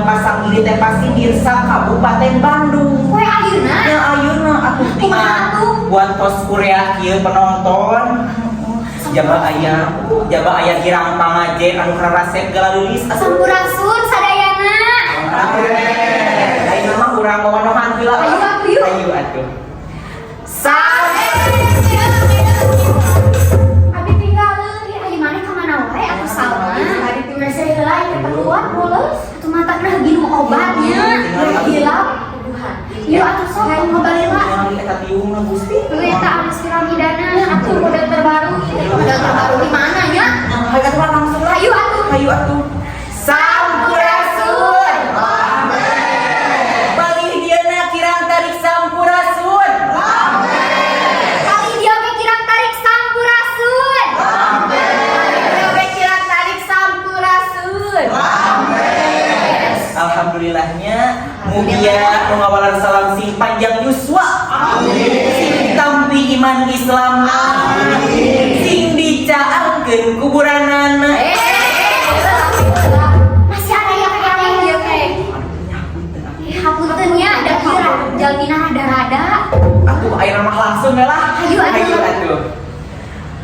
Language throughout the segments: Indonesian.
Pasang ini teh pasti dirsa Kabupaten Bandung. Kue ayeuna? Ya ayeuna atuh tinggal buat tos kuliah kieu penonton. Jaba aya girang pangajen anu karasep galalulis Sampurasun sadayana. Ayeuna mah urang ngomong heula. Ayo atuh. Abi tinggalin di ayeuna maneh ka mana wae atuh salma. Hari ti mese heula ieu keluar mulus. Atuh mata nah ginu obatnya. Hilap. Yuk atuh sok ngobalila. Yang eta tiung na Gusti. Lu eta alus piramidana atuh model terbaru. Model terbaru di mana nya? Hayu atuh langsung lah. Hayu atuh. Sampurasun. Bali dieuna kirang tarik sampurasun. Kali dia ge kirang tarik sampurasun. Dia ge kirang tarik sampurasun. Alhamdulillahnya mugia mengawalan salam sing panjang yuswa. Sing tampi iman Islam. Sing dicaangkeun kuburanana. Masih ada yang ieu teh. Hapunten nya da kira jalmina rada-rada. Atuh ayeuna mah langsung we lah. Hayu atuh.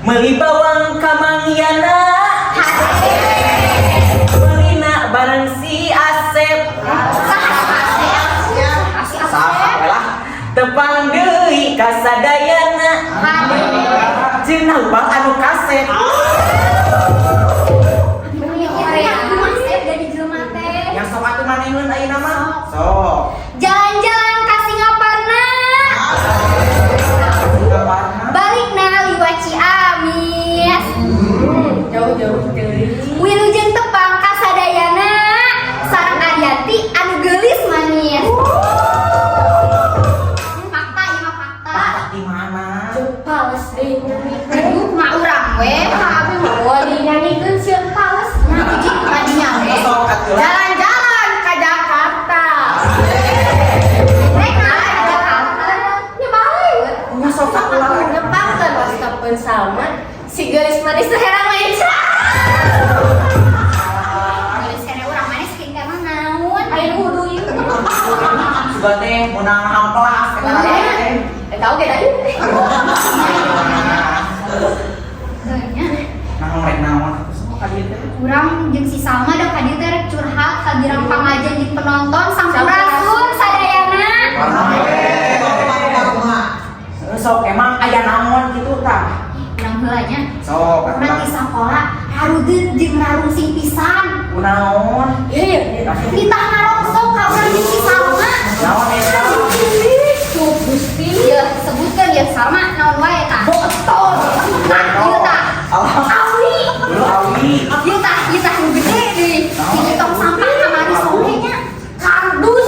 Meuli bawang ka mangyana. Meulina bareng si Asep. Saha we lah. Tepang deui ka sadayana. Cenah bang anu kasep. Yang sok atuh maneun ayeuna mah. Sok. Jalan-jalan ka Singaparna. Balik na liwat Ciamis. Jauh-jauh teuing. Wilujeng tepang ka sadayana. Sareng Ariyanti anu geulis manis. Fakta ieu mah fakta. Di mana? Pales deui. Aduh, mah urang we. Abi mah wali nyanyiikeun sieun pales. Nah, hiji kadinya we. Sok atuh lah. Jalan-jalan ka Jakarta. Rek na ka Jakarta. Nya bae. Nya sok atuh lah. Nepangkeun wastapeun salman si geulis manis teh herang lenca. Geus kene urang manis kieu kana naon? Aya wudu ieu. Sudah teh menang amplas eta teh. Tahu ge tadi. Naon rek naon sok ka dieu teh. Urang jeung si Salma da ka dieu teh rek curhat ka girang pangajen di penonton sampurasun sadayana. Sok emang aya naon kitu tah? Urang heula nya. Sok Urang di sakola harudeut jeung rarung sing pisan. kunaon? Iya. Kita ngarongsok ka urang jeung si Salma. Naon eta? Tuh Gusti. Ieu sebutkeun ya Salma naon wae tah? Botol. Ieu tah. Awi. Lu awi. Ieu tah nu gede deui. Ini tong sampah kamari sore nya. Kardus.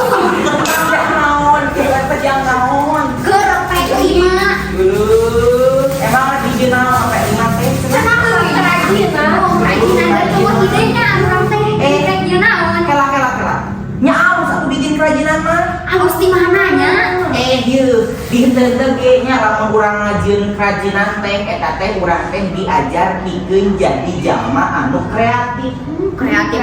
Naon? Kita yang naon? Keur P5. Emang di jenal sampai 5 teh. Cenah kerajinan. Kerajinan dari tubuh idenya urang teh rek naon? Kela. Nya aus atuh bikin kerajinan mah. Alus di mananya? Ieu di henteu ge nya lamun urang ngajieun kerajinan teh eta teh urang teh diajar pikeun jadi jalma anu kreatif. Kreatif.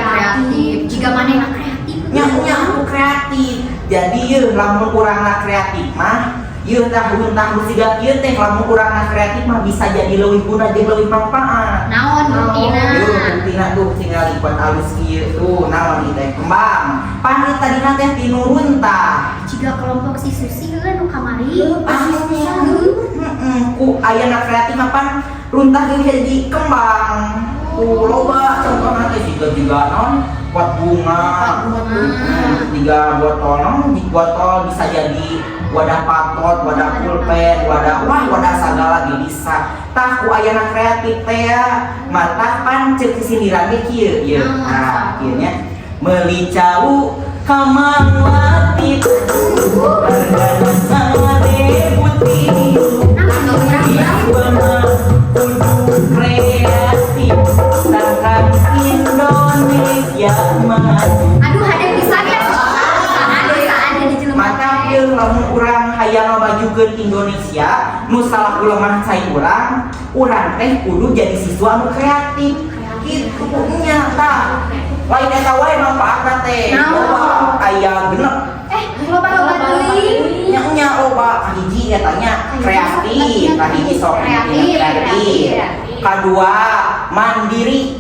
Jika manehna kreatif. Nya anu kreatif. Jadi ieu lamun urangna kreatif mah ieu tahun siga ieu teh lamun urangna kreatif mah bisa jadi leuwih guna jeung leuwih manfaat. tadina tuh tinggal ikut alus kieu tuh naon teh kembang. Pan tadina teh tinurun tah. Jika kelompok si Susi kan kamari. Ku ayeuna kreatif pan runtah geus jadi kembang. Loba contohna teh juga non buat bunga. Tiga botol non di botol bisa jadi wadah patot, wadah pulpen, wadah segala bisa. Tah ku ayeuna kreatif teh ya, mata pan ceuk sindiran ge kieu ye. Nah, kieu nya meuli cau ka mangwati. Hargana sangade putih. Kudu kreatif, sangkan Indonesia maju. Aduh, ada bisa ya. Ada di jelema. Mata ieu lamun urang hayang majukeun Indonesia, nu salah ulemah cai urang teh kudu jadi siswa nu kreatif. Kitu nya tah. Lain eta wae manfaatna teh. Loba aya genep. Loba teuing. Nya loba kahiji eta nya kreatif, kahiji sok kreatif. Kadua mandiri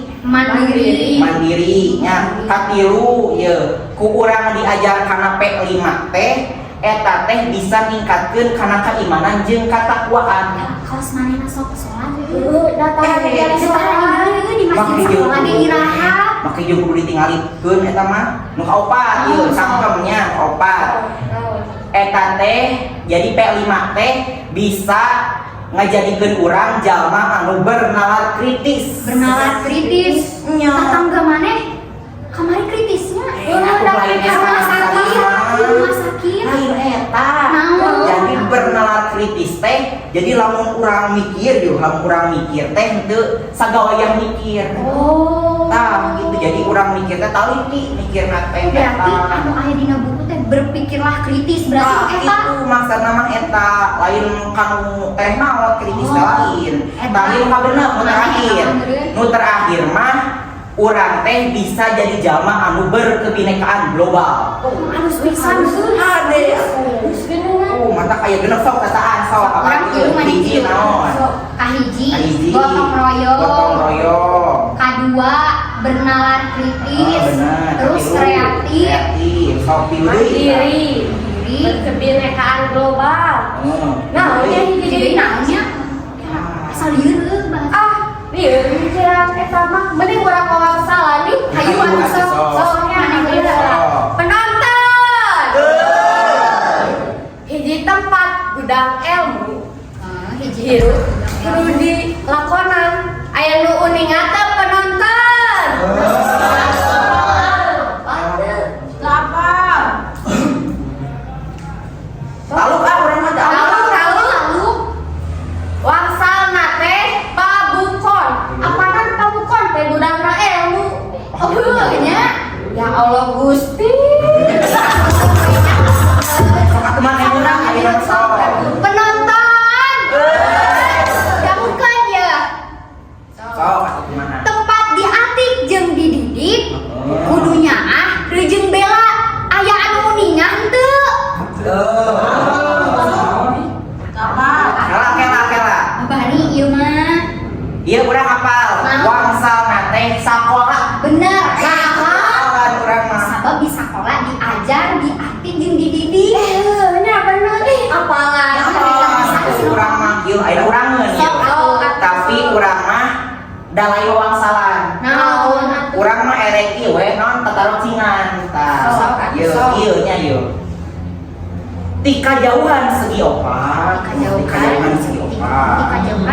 nya katilu ye ku urang diajar kana P5 teh eta teh bisa ningkatkeun kana keimanan jeung katakwaan. Kaos manehna sok salat. Datang ke Sekarang di masjid sekolah di Iraha. Make jeung kudu ditingalikeun eta mah nu kaopat ieu sangkemnya kaopat. Eta teh jadi P5 teh bisa ngajadikeun urang jalma anu bernalar kritis. Tetangga maneh kamari kritisnya. Rumah sakit. Lain eta. Naon? Jadi bernalar kritis teh jadi lamun urang mikir teh henteu sagawayah mikir. Tah gitu jadi urang mikir teh taliti mikirna teh Berarti anu aya dina buku teh berpikirlah kritis eta berarti itu maksudna mah eta lain kanu teh naon kritis teh lain. Tah ieu kabeuna nu terakhir mah urang teh bisa jadi jalma anu berkebinekaan global. Harus pisan Ade mata kayak genep sok tataan sok orang ieu mah hiji naon. Kahiji gotong royong. Kadua bernalar kritis. Terus kreatif. Sok mandiri, berkebinekaan global. Nah, jadi naonnya asal ieu bahasa. Lieu jirang eta mah mending urang ngomong salah nih. Hayu anu sok-soknya penonton. Hiji tempat gudang ilmu. Hiji kudu dilakonan. Aya nu uning teh penonton. Lalu urang mah Lalu wangsalna teh pabukon. Apaan pabukon teh gudang ilmu. Nya ya Allah Gusti. kemana urang aya sok. Penonton. Bukan ya. Sok atuh kumaha. Tempat diatik jeung dididik kudunya reujeng bela aya anu uningan teu. Kela. Bari ieu mah. Ieu urang hafal. Wangsalna teh sakola. Bener. Sakola urang mah. Sabab di sekolah diajar, diatik jeung dididik. Bener apalan. Urang mah ieu aya urangeun ieu. Tapi urang mah dalai wangsalan. Naon? Urang mah erek ieu we non tatarocingan. Tah. Ieu nya ieu. Tika jauhan segi opat. Dikajauhan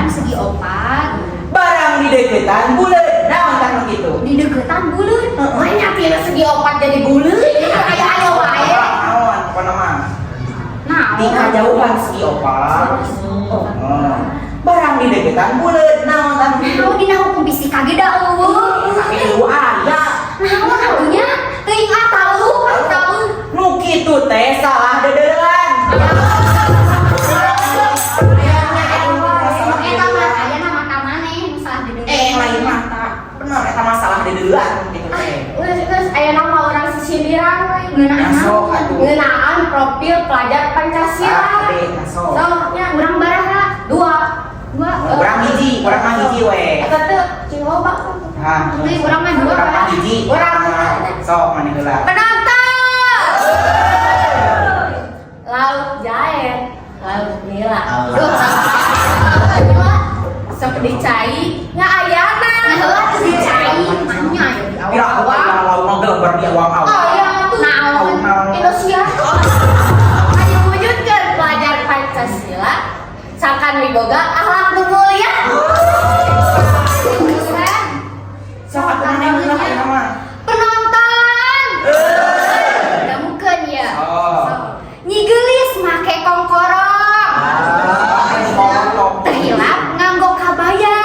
segi opat. Barang di deketan buleun. Naon tah kitu? Di deketan buleun. Banyak tina segi opat jadi buleun. Aya aya wae. Naon pokona mah? Nah, Tika jauhan segi opat. Barang di deketan buleun. Naon tah kitu? Naon dina hukum fisika ge da eueuh. Tapi lu aya. Naon atunya? Teuing tahu. Nu kitu teh salah dedeuan. Lain mata. Bener eta masalah dedeuan kitu teh. Terus aya nama orang sindiran we. Masuk atuh. Ngeunaan profil pelajar Pancasila. Masuk. Soknya Urang baraha? dua. Urang hiji we. Eta teh cing loba. Hah. Beli urang mah dua Urang mah kan. hiji. Urang. Sok mani heula. Penonton. Laut jahe, laut nila. Duh. Sok dicai nya ayana. Heula teh dicai nya di Kira awal. apa laut mah gelber di awal awal. Oh iya tuh. Naon? Indonesia. Ayo wujudkan pelajar Pancasila. Sakan wiboga akhlak nu mulia. Sok atuh mani heula aya mah. Penonton. Udah mungkin ya. Oh. Nyi geulis make kongkorong. Terhilap nganggo kabaya.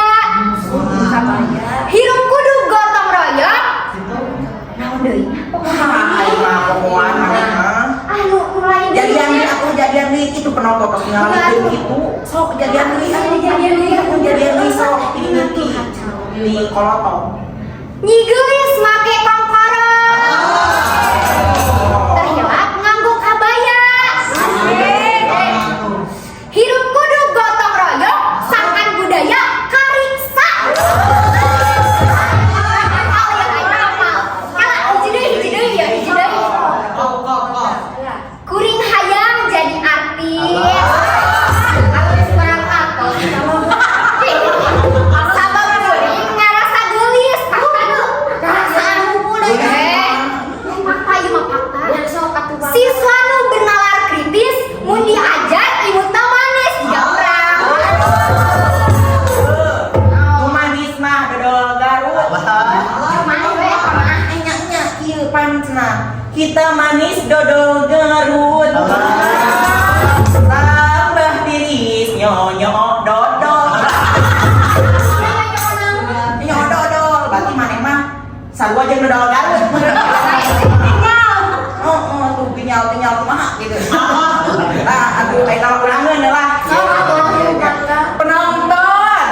Hirup kudu gotong royong. Naon deui? Ayo mah pokoknya mah. Anu mulai Jadian deui aku jadian deui itu penonton tos ngalikeun kitu. Sok jadian deui aku jadian deui sok di kolotong. Nyi geulis make kongkorong. Terhilap nganggo kabaya. Hirup kudu gotong royong, sangkan budaya kariksa. Hiji deui ya, hiji deui. Kuring hayang jadi artis. Artis kurang akal. Sabab kuring ngarasa geulis. Rasa anu mulai. Fakta ieu mah fakta. Siswa nu benalar kritis mun diajar imut na manis ya urang. Manis mah dodol Garut. Manis we pamah. Enya kieu pancna. Kita manis dodol Garut. Tambah tiris nyonyo dodol. Nyonyo dodol. Berarti maneh mah sarua jeung dodol Garut. Oh, tuh pinyal mah gitu. Aduh, lain nama ulangan lah. Penonton.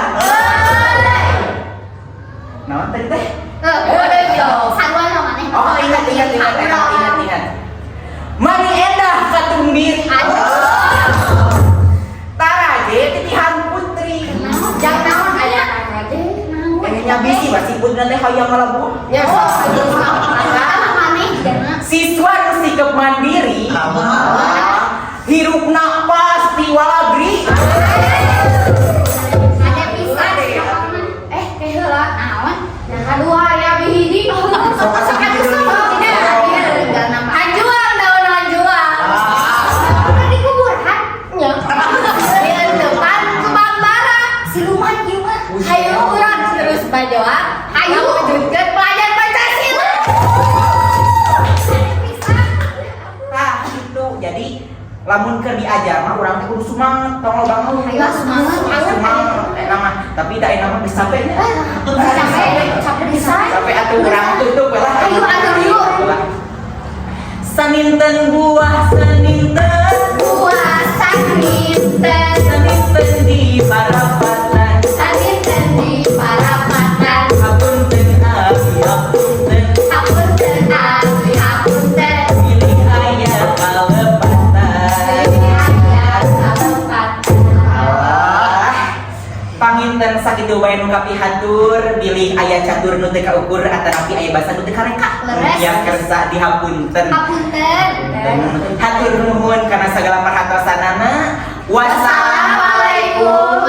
Naon tadi teh? Sarua lo maneh. Oh, ingat. Mani endah katumbir. Taraje titihan putri. Jangan naon aya aja. Kayaknya bisi masih putri teh hoyong ngalebu. Ya sok. Maneh jangan. Siswa nu sikap mandiri. Hirupna pasti walabri. Ada pisan. Teh heula naon? Yang kedua ya bihiji. Sok asa gitu. Anjuang daun anjuang. Udah dikuburan? Ya. Di depan kubang bara. Siluman ieu mah. Hayu urang terus bajoa. Hayu wujudkeun pelajar Pancasila. Nah, itu jadi lamun keur diajar mah urang teh kudu semangat tong lo bangun. Ayo semangat. Mah, tapi da enak mah bisa sampai. Sampai bisa. Sampai atuh urang tutup lah. Ayo atur yuk. Saninten buah saninten Buah saninten. saninten di parapatan Saninten di parapatan. hapunten abi hapunten Hapunten abi hapunten. pilih aya kalepatan. Panginten sakitu bae nu kapihatur bilih aya catur nu teu kaukur atanapi aya basa nu teu kareka. Leres. Yang kersa dihapunten. Hapunten. Hatur nuhun karena segala perhatosanana. Wassalamualaikum